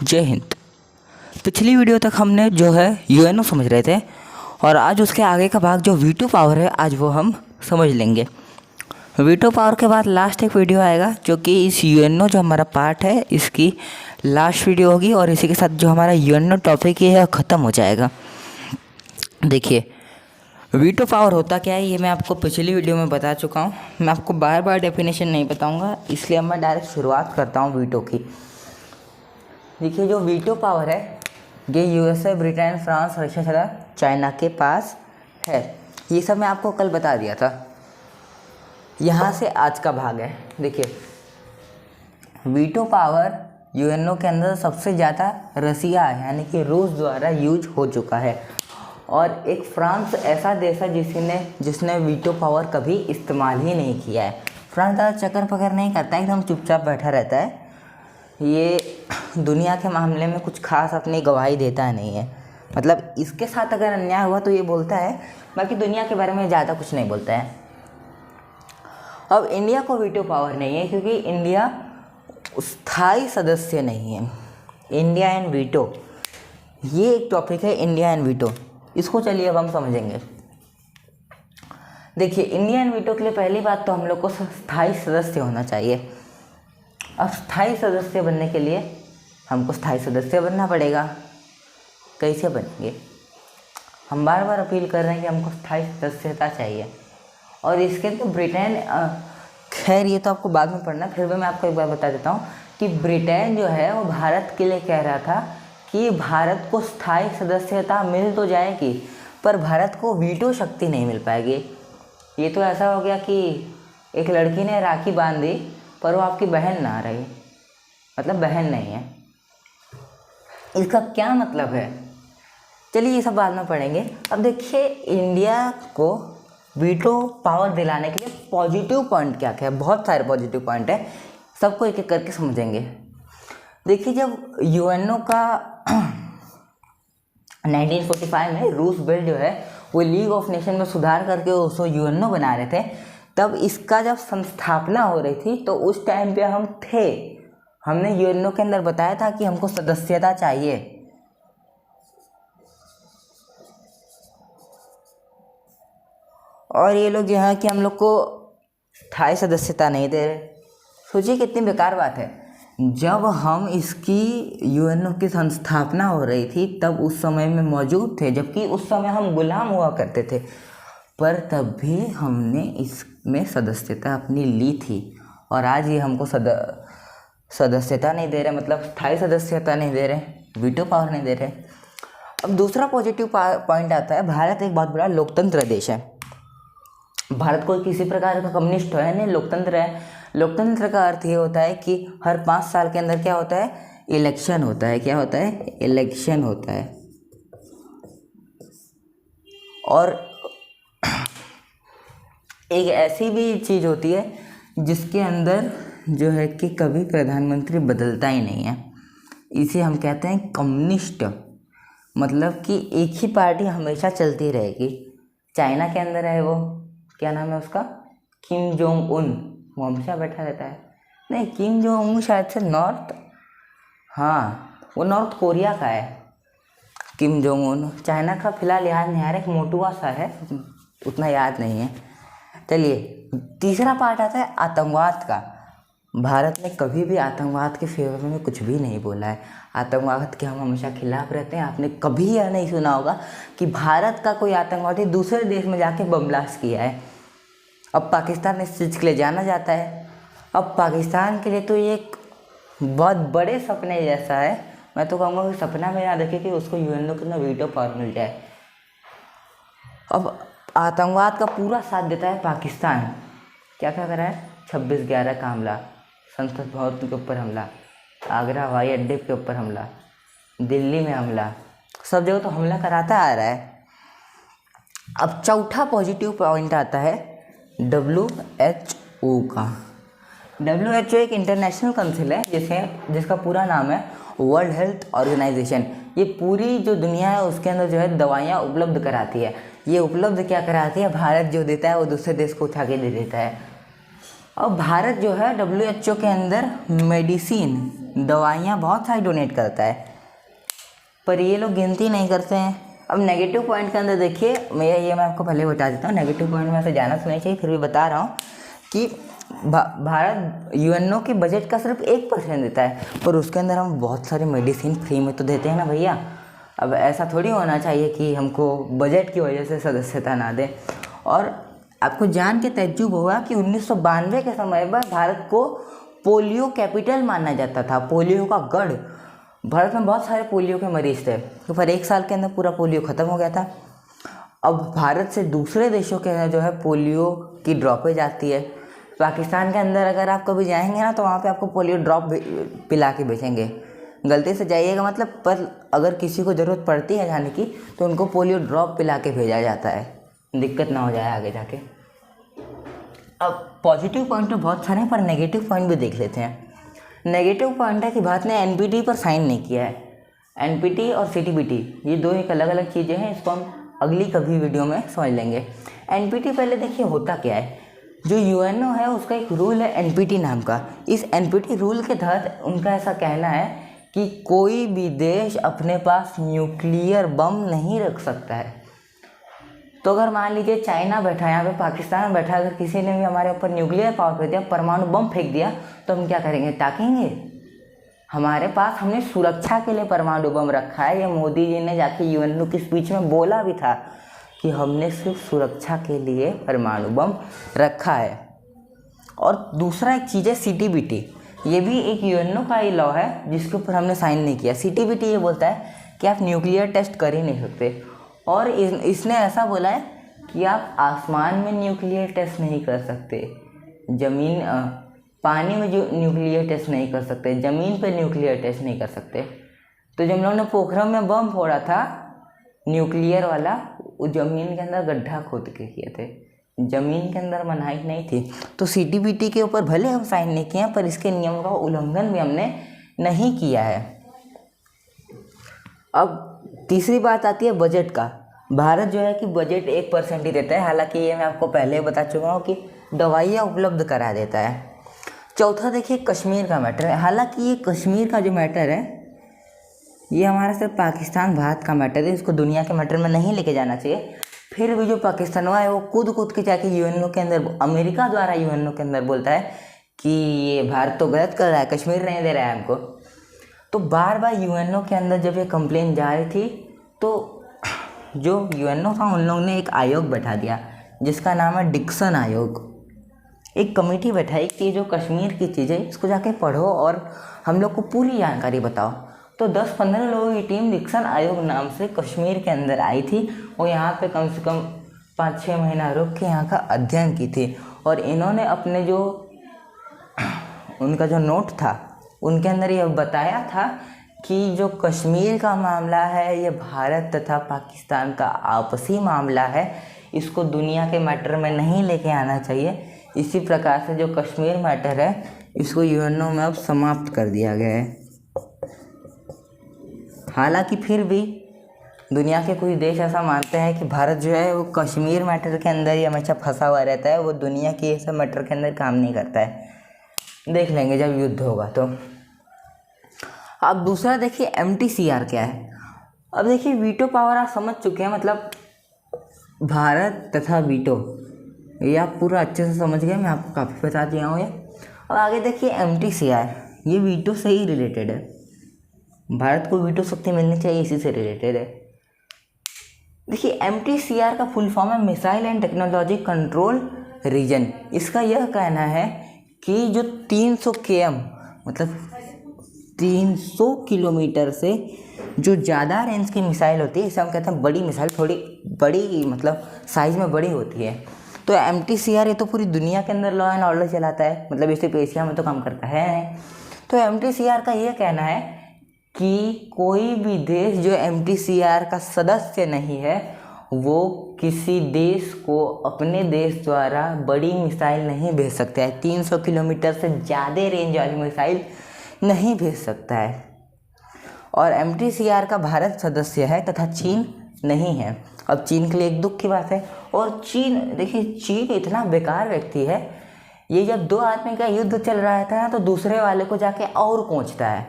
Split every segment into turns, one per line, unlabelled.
जय हिंद। पिछली वीडियो तक हमने जो है यूएनओ समझ रहे थे और आज उसके आगे का भाग जो वीटो पावर है आज वो हम समझ लेंगे। वीटो पावर के बाद लास्ट एक वीडियो आएगा जो कि इस यूएनओ जो हमारा पार्ट है इसकी लास्ट वीडियो होगी और इसी के साथ जो हमारा यूएनओ टॉपिक है ख़त्म हो जाएगा। देखिए वीटो पावर होता क्या है ये मैं आपको पिछली वीडियो में बता चुका हूँ। मैं आपको बार बार डेफिनेशन नहीं बताऊँगा, इसलिए मैं डायरेक्ट शुरुआत करता हूँ वीटो की। देखिए जो वीटो पावर है ये यूएसए, ब्रिटेन, फ्रांस, रशिया तथा चाइना के पास है। ये सब मैं आपको कल बता दिया था। यहाँ से आज का भाग है। देखिए वीटो पावर यूएनओ के अंदर सबसे ज़्यादा रसिया यानी कि रूस द्वारा यूज हो चुका है और एक फ्रांस ऐसा देश है जिसने वीटो पावर कभी इस्तेमाल ही नहीं किया है। फ्रांस ज़्यादा चक्कर पकड़ नहीं करता है, एकदम चुपचाप बैठा रहता है। ये दुनिया के मामले में कुछ खास अपनी गवाही देता नहीं है। मतलब इसके साथ अगर अन्याय हुआ तो ये बोलता है, बाकी दुनिया के बारे में ज़्यादा कुछ नहीं बोलता है। अब इंडिया को वीटो पावर नहीं है क्योंकि इंडिया स्थायी सदस्य नहीं है। इंडिया एंड वीटो ये एक टॉपिक है, इंडिया एंड वीटो। इसको चलिए अब हम समझेंगे। देखिए इंडिया एंड वीटो के लिए पहली बात तो हम लोग को स्थायी सदस्य होना चाहिए। अब स्थायी सदस्य बनने के लिए हमको स्थायी सदस्य बनना पड़ेगा। कैसे बनेंगे? हम बार बार अपील कर रहे हैं कि हमको स्थायी सदस्यता चाहिए और इसके तो ब्रिटेन, खैर ये तो आपको बाद में पढ़ना, फिर भी मैं आपको एक बार बता देता हूँ कि ब्रिटेन जो है वो भारत के लिए कह रहा था कि भारत को स्थायी सदस्यता मिल तो जाएगी पर भारत को वीटो शक्ति नहीं मिल पाएगी। ये तो ऐसा हो गया कि एक लड़की ने राखी बांध दी पर वो आपकी बहन ना रही, मतलब बहन नहीं है। इसका क्या मतलब है? चलिए ये सब बाद में पढ़ेंगे। अब देखिए इंडिया को वीटो पावर दिलाने के लिए पॉजिटिव पॉइंट क्या क्या है। बहुत सारे पॉजिटिव पॉइंट है, सबको एक एक करके समझेंगे। देखिए जब यूएनओ का 1945 में रूस बेल्ट जो है वो लीग ऑफ नेशन में सुधार करके उसको यूएनओ बना रहे थे, तब इसका जब संस्थापना हो रही थी तो उस टाइम पे हम थे। हमने यूएनओ के अंदर बताया था कि हमको सदस्यता चाहिए। और ये लोग जो है कि हम लोग को स्थायी सदस्यता नहीं दे रहे। सोचिए कितनी बेकार बात है। जब हम इसकी यूएनओ की संस्थापना हो रही थी तब उस समय में मौजूद थे, जबकि उस समय हम गुलाम हुआ करते थे, पर तब भी हमने इसमें सदस्यता अपनी ली थी और आज ये हमको सदस्यता नहीं दे रहे, मतलब स्थायी सदस्यता नहीं दे रहे, वीटो पावर नहीं दे रहे। अब दूसरा पॉजिटिव पॉइंट आता है, भारत एक बहुत बड़ा लोकतंत्र देश है। भारत कोई किसी प्रकार का कम्युनिस्ट है नहीं, लोकतंत्र है। लोकतंत्र का अर्थ ये होता है कि हर 5 साल के अंदर क्या होता है? इलेक्शन होता है। क्या होता है? इलेक्शन होता है। और एक ऐसी भी चीज़ होती है जिसके अंदर जो है कि कभी प्रधानमंत्री बदलता ही नहीं है। इसे हम कहते हैं कम्युनिस्ट, मतलब कि एक ही पार्टी हमेशा चलती रहेगी। चाइना के अंदर है वो, क्या नाम है उसका, किम जोंग उन, वो हमेशा बैठा रहता है। नहीं, किम जोंग उन शायद से हाँ वो नॉर्थ कोरिया का है किम जोंग उन। चाइना का फिलहाल याद नहीं आ रहा, एक मोटुआ सा है, उतना याद नहीं है। चलिए तीसरा पार्ट आता है आतंकवाद का। भारत ने कभी भी आतंकवाद के फेवर में कुछ भी नहीं बोला है। आतंकवाद के हम हमेशा खिलाफ रहते हैं। आपने कभी यह नहीं सुना होगा कि भारत का कोई आतंकवादी दूसरे देश में जाके बम ब्लास्ट किया है। अब पाकिस्तान इस चीज़ के लिए जाना जाता है। अब पाकिस्तान के लिए तो ये एक बहुत बड़े सपने जैसा है। मैं तो कहूँगा कि सपना में याद रखे कि उसको यूएनओ के अंदर वीटो पावर मिल जाए। अब आतंकवाद का पूरा साथ देता है पाकिस्तान। क्या क्या करा है? 26/11 का हमला, संसद भवन के ऊपर हमला, आगरा हवाई अड्डे के ऊपर हमला, दिल्ली में हमला, सब जगह तो हमला कराता आ रहा है। अब चौथा पॉजिटिव पॉइंट आता है WHO का। WHO एक इंटरनेशनल काउंसिल है जिसका पूरा नाम है वर्ल्ड हेल्थ ऑर्गेनाइजेशन। ये पूरी जो दुनिया है उसके अंदर जो है दवाइयाँ उपलब्ध कराती है। ये उपलब्ध क्या कराती है? भारत जो देता है वो दूसरे देश को उठा के दे देता है। और भारत जो है WHO के अंदर मेडिसिन दवाइयाँ बहुत सारी डोनेट करता है, पर ये लोग गिनती नहीं करते हैं। अब नेगेटिव पॉइंट के अंदर देखिए, मैं आपको पहले बता देता हूँ, नेगेटिव पॉइंट में से जाना तो नहीं चाहिए, फिर भी बता रहा हूँ कि भारत UNO के बजट का सिर्फ 1% देता है, पर उसके अंदर हम बहुत सारी मेडिसिन फ्री में तो देते हैं ना भैया। अब ऐसा थोड़ी होना चाहिए कि हमको बजट की वजह से सदस्यता ना दें। और आपको जान के तज्जुब होगा कि 1992 के समय पर भारत को पोलियो कैपिटल माना जाता था, पोलियो का गढ़। भारत में बहुत सारे पोलियो के मरीज थे, तो पर 1 साल के अंदर पूरा पोलियो ख़त्म हो गया था। अब भारत से दूसरे देशों के अंदर जो है पोलियो की ड्रॉपेज आती है। पाकिस्तान के अंदर अगर आप कभी जाएंगे ना, तो वहाँ पे आपको पोलियो ड्रॉप पिला के भेजेंगे। गलती से जाइएगा मतलब, पर अगर किसी को ज़रूरत पड़ती है जाने की, तो उनको पोलियो ड्रॉप पिला के भेजा जाता है, दिक्कत ना हो जाए आगे जाके। अब पॉजिटिव पॉइंट तो बहुत सारे हैं, पर नेगेटिव पॉइंट भी देख लेते हैं। नेगेटिव पॉइंट है कि भारत ने NPT पर साइन नहीं किया है। NPT और CTBT ये दो एक अलग अलग चीज़ें हैं, इसको हम अगली कभी वीडियो में समझ लेंगे। NPT पहले देखिए होता क्या है। जो UNO है उसका एक रूल है NPT नाम का। इस NPT रूल के तहत उनका ऐसा कहना है कि कोई भी देश अपने पास न्यूक्लियर बम नहीं रख सकता है। तो अगर मान लीजिए चाइना बैठा है यहाँ पे, पाकिस्तान बैठा, अगर किसी ने भी हमारे ऊपर न्यूक्लियर पावर फेंक दिया, परमाणु बम फेंक दिया, तो हम क्या करेंगे? ताकेंगे? हमारे पास हमने सुरक्षा के लिए परमाणु बम रखा है। ये मोदी जी ने जाके UNO की स्पीच में बोला भी था कि हमने सिर्फ सुरक्षा के लिए परमाणु बम रखा है। और दूसरा एक चीज़ है CTBT, ये भी एक UNO का ही लॉ है जिसके ऊपर हमने साइन नहीं किया। CTBT ये बोलता है कि आप न्यूक्लियर टेस्ट कर ही नहीं सकते, और इसने ऐसा बोला है कि आप आसमान में न्यूक्लियर टेस्ट नहीं कर सकते, पानी में जो न्यूक्लियर टेस्ट नहीं कर सकते, ज़मीन पे न्यूक्लियर टेस्ट नहीं कर सकते। तो जब लोगों ने पोखरम में बम फोड़ा था न्यूक्लियर वाला, वो ज़मीन के अंदर गड्ढा खोद के किए थे, ज़मीन के अंदर मनाही नहीं थी। तो CTBT के ऊपर भले हम साइन नहीं किए हैं, पर इसके नियमों का उल्लंघन भी हमने नहीं किया है। अब तीसरी बात आती है बजट का। भारत जो है कि बजट 1% ही देता है, हालांकि ये मैं आपको पहले बता चुका हूँ कि दवाइयाँ उपलब्ध करा देता है। चौथा देखिए कश्मीर का मैटर है। हालांकि ये कश्मीर का जो मैटर है ये हमारा सिर्फ पाकिस्तान भारत का मैटर है, इसको दुनिया के मैटर में नहीं लेके जाना चाहिए। फिर भी जो पाकिस्तान हुआ है वो कूद के जाके UNO के अंदर, अमेरिका द्वारा UNO के अंदर बोलता है कि ये भारत तो गलत कर रहा है, कश्मीर नहीं दे रहा है हमको। तो बार बार UNO के अंदर जब ये कंप्लेन जा रही थी, तो जो UNO था उन लोगों ने एक आयोग बैठा दिया जिसका नाम है डिक्सन आयोग। एक कमेटी बैठाई कि जो कश्मीर की चीज़ें इसको जाके पढ़ो और हम लोग को पूरी जानकारी बताओ। तो 10-15 लोगों की टीम डिक्सन आयोग नाम से कश्मीर के अंदर आई थी और यहाँ पे कम से कम 5-6 महीना रुक के यहाँ का अध्ययन की थी। और इन्होंने अपने जो उनका जो नोट था उनके अंदर ये बताया था कि जो कश्मीर का मामला है ये भारत तथा पाकिस्तान का आपसी मामला है, इसको दुनिया के मैटर में नहीं लेके आना चाहिए। इसी प्रकार से जो कश्मीर मैटर है इसको UNO में अब समाप्त कर दिया गया है। हालांकि फिर भी दुनिया के कुछ देश ऐसा मानते हैं कि भारत जो है वो कश्मीर मैटर के अंदर ही हमेशा फंसा हुआ रहता है, वो दुनिया के ऐसे मैटर के अंदर काम नहीं करता है। देख लेंगे जब युद्ध होगा तो। अब दूसरा देखिए MTCR क्या है। अब देखिए वीटो पावर आप समझ चुके हैं, मतलब भारत तथा वीटो, ये आप पूरा अच्छे से समझ गए, मैं आपको काफ़ी बता दिया हूँ ये। अब आगे देखिए MTCR, ये वीटो से ही रिलेटेड है, भारत को वीटो शक्ति मिलनी चाहिए, इसी से रिलेटेड है। देखिए MTCR का फुल फॉर्म है missile and technology control region. इसका यह कहना है कि जो 300 km मतलब 300 किलोमीटर से जो ज़्यादा रेंज की मिसाइल होती है, इसे हम कहते हैं बड़ी मिसाइल, थोड़ी बड़ी मतलब साइज़ में बड़ी होती है। तो MTCR ये तो पूरी दुनिया के अंदर लॉ एंड ऑर्डर चलाता है, मतलब इसे एशिया में तो काम करता है। तो MTCR का ये कहना है कि कोई भी देश जो MTCR का सदस्य नहीं है वो किसी देश को अपने देश द्वारा बड़ी मिसाइल नहीं भेज सकता है, 300 किलोमीटर से ज़्यादा रेंज वाली मिसाइल नहीं भेज सकता है। और MTCR का भारत सदस्य है तथा चीन नहीं है। अब चीन के लिए एक दुख की बात है। और चीन, देखिए चीन इतना बेकार व्यक्ति है ये जब दो आदमी का युद्ध चल रहा था ना तो दूसरे वाले को जाके और कोंचता है।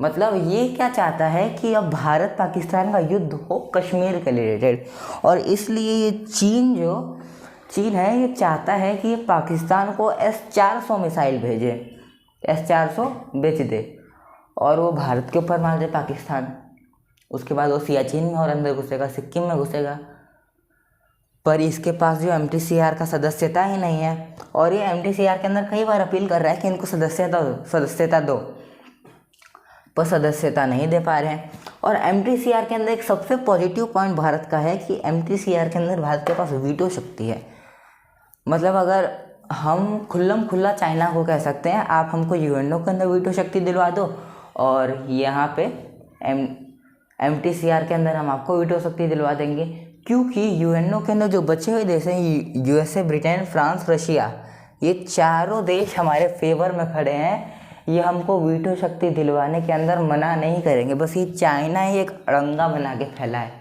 मतलब ये क्या चाहता है कि अब भारत पाकिस्तान का युद्ध हो कश्मीर के रिलेटेड, और इसलिए ये चीन है ये चाहता है कि ये पाकिस्तान को S-400 मिसाइल भेजे, S-400 बेच दे और वो भारत के ऊपर मार दे पाकिस्तान। उसके बाद वो सियाचिन में और अंदर घुसेगा, सिक्किम में घुसेगा। पर इसके पास जो MTCR का सदस्यता ही नहीं है, और ये MTCR के अंदर कई बार अपील कर रहा है कि इनको सदस्यता दो, पर सदस्यता नहीं दे पा रहे हैं। और MTCR के अंदर एक सबसे पॉजिटिव पॉइंट भारत का है कि MTCR के अंदर भारत के पास वीटो शक्ति है। मतलब अगर हम खुल्ला चाइना को कह सकते हैं आप हमको UNO के अंदर वीटो शक्ति दिलवा दो, और यहाँ पे MTCR के अंदर हम आपको वीटो शक्ति दिलवा देंगे, क्योंकि UNO के अंदर जो बचे हुए देश हैं USA, ब्रिटेन, फ्रांस, रशिया, ये चारों देश हमारे फेवर में खड़े हैं। ये हमको वीटो शक्ति दिलवाने के अंदर मना नहीं करेंगे, बस ये चाइना ही एक अड़ंगा बना के फैला है।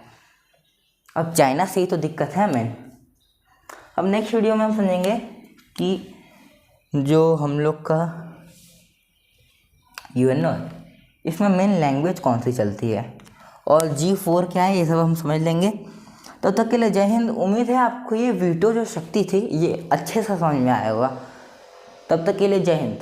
अब चाइना से ही तो दिक्कत है मैन। अब नेक्स्ट वीडियो में हम समझेंगे कि जो हम लोग का UNO है इसमें मेन लैंग्वेज कौन सी चलती है और G4 क्या है, ये सब हम समझ लेंगे। तब तक के लिए जय हिंद। उम्मीद है आपको ये वीटो जो शक्ति थी ये अच्छे से समझ में आया होगा। तब तक के लिए जय हिंद।